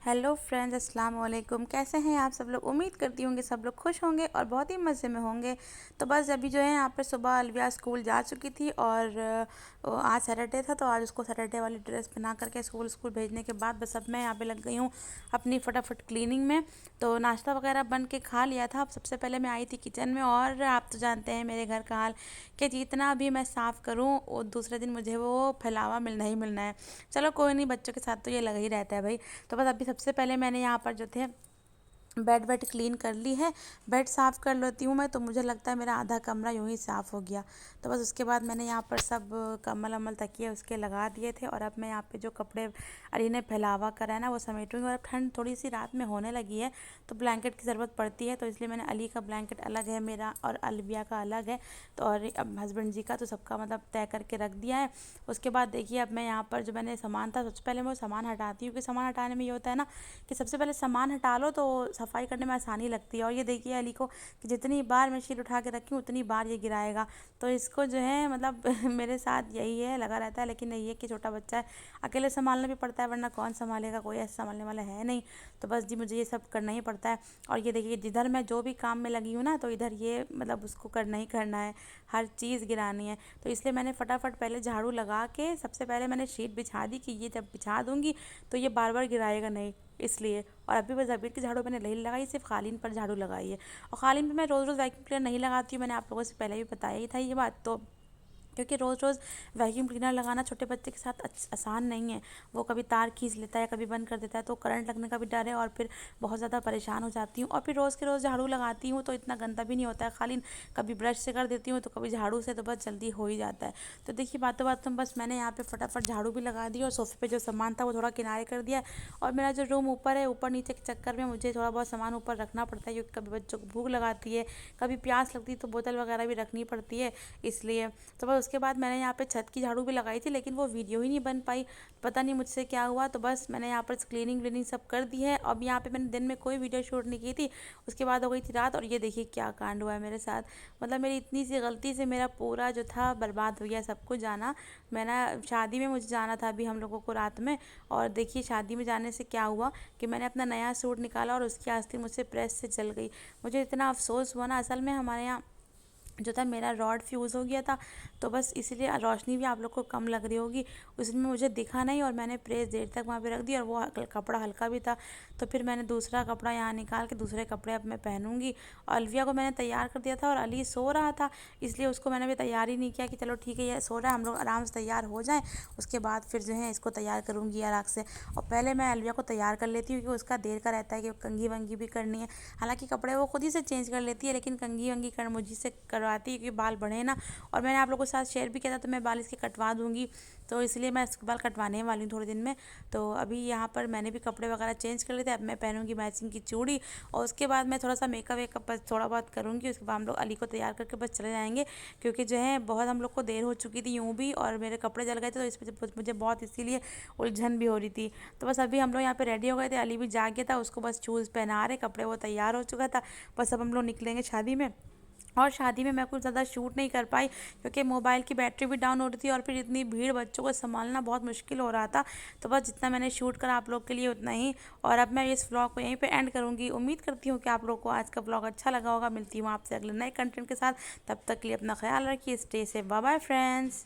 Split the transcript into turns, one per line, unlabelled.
Hello friends, अस्सलाम वालेकुम। कैसे हैं आप सब लोग? उम्मीद करती हूँ कि सब लोग खुश होंगे और बहुत ही मज़े में होंगे। तो बस अभी जो है यहाँ पे सुबह अलविया स्कूल जा चुकी थी और आज सैटरडे था तो आज उसको सैटरडे वाली ड्रेस बना करके स्कूल भेजने के बाद बस अब मैं यहाँ पे लग गई हूँ अपनी फटाफट क्लीनिंग में। तो नाश्ता वगैरह बन के खा लिया था। अब सबसे पहले मैं आई थी किचन में और आप तो जानते हैं मेरे घर का हाल कि जितना भी मैं साफ़ करूँ वो दूसरे दिन मुझे वो फैलावा मिलना ही मिलना है। चलो कोई नहीं, बच्चों के साथ तो ये लगा ही रहता है भाई। तो बस अभी सबसे पहले मैंने यहाँ पर जो थे बेड वेड क्लीन कर ली है। बेड साफ़ कर लेती हूँ मैं तो मुझे लगता है मेरा आधा कमरा यूँ ही साफ़ हो गया। तो बस उसके बाद मैंने यहाँ पर सब कम्बल वम्बल तकिए उसके लगा दिए थे और अब मैं यहाँ पे जो कपड़े अली ने फैलावा करा है ना वो समेटूँगी। और अब ठंड थोड़ी सी रात में होने लगी है तो ब्लैंकेट की ज़रूरत पड़ती है, तो इसलिए मैंने अली का ब्लैंकेट अलग है मेरा और अलविया का अलग है। तो और अब हस्बैंड जी का तो सबका मतलब तय करके रख दिया है। उसके बाद देखिए अब मैं यहाँ पर जो मैंने सामान था सबसे पहले मैं वो सामान हटाती हूँ कि सामान हटाने में ये होता है ना कि सबसे पहले सामान हटा लो तो सफाई करने में आसानी लगती है। और ये देखिए अली को कि जितनी बार मैं शीट उठा के रखी हूँ उतनी बार ये गिराएगा। तो इसको जो है मतलब मेरे साथ यही है, लगा रहता है। लेकिन नहीं है कि छोटा बच्चा है, अकेले संभालना भी पड़ता है वरना कौन संभालेगा, कोई ऐसा संभालने वाला है नहीं। तो बस जी मुझे ये सब करना ही पड़ता है। और ये देखिए जिधर मैं जो भी काम में लगी हूँ ना तो इधर ये मतलब उसको करना ही करना है, हर चीज़ गिरानी है। तो इसलिए मैंने फटाफट पहले झाड़ू लगा के सबसे पहले मैंने शीट बिछा दी कि ये जब बिछा दूँगी तो ये बार बार गिराएगा नहीं, इसलिए। और अभी बस अभी की झाड़ू मैंने नहीं लगाई, सिर्फ कालीन पर झाड़ू लगाई है। और कालीन पे मैं रोज़ रोज़ वैक्यूम क्लीनर नहीं लगाती हूँ, मैंने आप लोगों से पहले भी बताया ही था ये बात। तो क्योंकि रोज़ रोज़ वैक्यूम क्लीनर लगाना छोटे बच्चे के साथ आसान नहीं है। वो कभी तार खींच लेता है, कभी बंद कर देता है, तो करंट लगने का भी डर है और फिर बहुत ज़्यादा परेशान हो जाती हूँ। और फिर रोज़ के रोज़ झाड़ू लगाती हूँ तो इतना गंदा भी नहीं होता है कालीन। कभी ब्रश से कर देती हूँ तो कभी झाड़ू से, तो बस जल्दी हो ही जाता है। तो देखिए बातों बातों में बस मैंने यहाँ पे फटाफट झाड़ू भी लगा दी और सोफे पे जो सामान था वो थोड़ा किनारे कर दिया। और मेरा जो रूम ऊपर है, ऊपर नीचे के चक्कर में मुझे थोड़ा बहुत सामान ऊपर रखना पड़ता है क्योंकि कभी बच्चों को भूख लगाती है, कभी प्यास लगती है तो बोतल वगैरह भी रखनी पड़ती है, इसलिए। तो बस उसके बाद मैंने यहाँ पे छत की झाड़ू भी लगाई थी लेकिन वो वीडियो ही नहीं बन पाई, पता नहीं मुझसे क्या हुआ। तो बस मैंने यहाँ पर क्लीनिंग व्लीनिंग सब कर दी है। अब यहाँ पे मैंने दिन में कोई वीडियो शूट नहीं की थी, उसके बाद हो गई थी रात और ये देखिए क्या कांड हुआ है मेरे साथ। मतलब मेरी इतनी सी गलती से मेरा पूरा जो था बर्बाद हो गया, सब कुछ जाना। मैं ना शादी में मुझे जाना था अभी हम लोगों को रात में, और देखिए शादी में जाने से क्या हुआ कि मैंने अपना नया सूट निकाला और उसकी आस्तीन मुझसे प्रेस से जल गई। मुझे इतना अफसोस हुआ ना, असल में हमारे यहाँ जो था मेरा रॉड फ्यूज़ हो गया था, तो बस इसीलिए रोशनी भी आप लोग को कम लग रही होगी, उसमें मुझे दिखा नहीं और मैंने प्रेस देर तक वहाँ पे रख दी और वो कपड़ा हल्का भी था। तो फिर मैंने दूसरा कपड़ा यहाँ निकाल के दूसरे कपड़े अब मैं पहनूंगी। और अलविया को मैंने तैयार कर दिया था और अली सो रहा था, इसलिए उसको मैंने भी तैयार ही नहीं किया कि चलो ठीक है ये सो रहा है, हम लोग आराम से तैयार हो जाएँ, उसके बाद फिर जो है इसको तैयार करूँगी अलग से। और पहले मैं अलविया को तैयार कर लेती हूँ क्योंकि उसका देर का रहता है कि कंघी वंगी भी करनी है। हालांकि कपड़े वो खुद ही से चेंज कर लेती है लेकिन कंघी वंगी कर मुझी से करवाती है क्योंकि बाल बढ़े ना। और मैंने आप लोगों के साथ शेयर भी किया था तो मैं बाल इसके कटवा दूंगी, तो इसलिए मैं इसके बाल कटवाने वाली हूँ थोड़े दिन में। तो अभी यहाँ पर मैंने भी कपड़े वगैरह चेंज कर लेते हैं, अब मैं पहनूंगी मैचिंग की चूड़ी और उसके बाद मैं थोड़ा सा मेकअप वेकअप बस थोड़ा बहुत करूँगी। उसके बाद हम लोग अली को तैयार करके बस चले जाएंगे क्योंकि जो है बहुत हम लोग को देर हो चुकी थी यूँ भी, और मेरे कपड़े जल गए थे तो इस वजह मुझे बहुत इसीलिए उलझन भी हो रही थी। तो बस अभी हम लोग यहाँ पे रेडी हो गए थे, अली भी जाग गया था, उसको बस शूज़ पहना रहे, कपड़े वो तैयार हो चुका था। बस अब हम लोग निकलेंगे शादी में। और शादी में मैं कुछ ज़्यादा शूट नहीं कर पाई क्योंकि मोबाइल की बैटरी भी डाउन हो रही थी और फिर इतनी भीड़, बच्चों को संभालना बहुत मुश्किल हो रहा था। तो बस जितना मैंने शूट करा आप लोग के लिए उतना ही। और अब मैं इस व्लॉग को यहीं पे एंड करूँगी। उम्मीद करती हूँ कि आप लोग को आज का व्लॉग अच्छा लगा होगा। मिलती हूँ आपसे अगले नए कंटेंट के साथ, तब तक के लिए अपना ख्याल रखिए, stay safe, bye bye friends.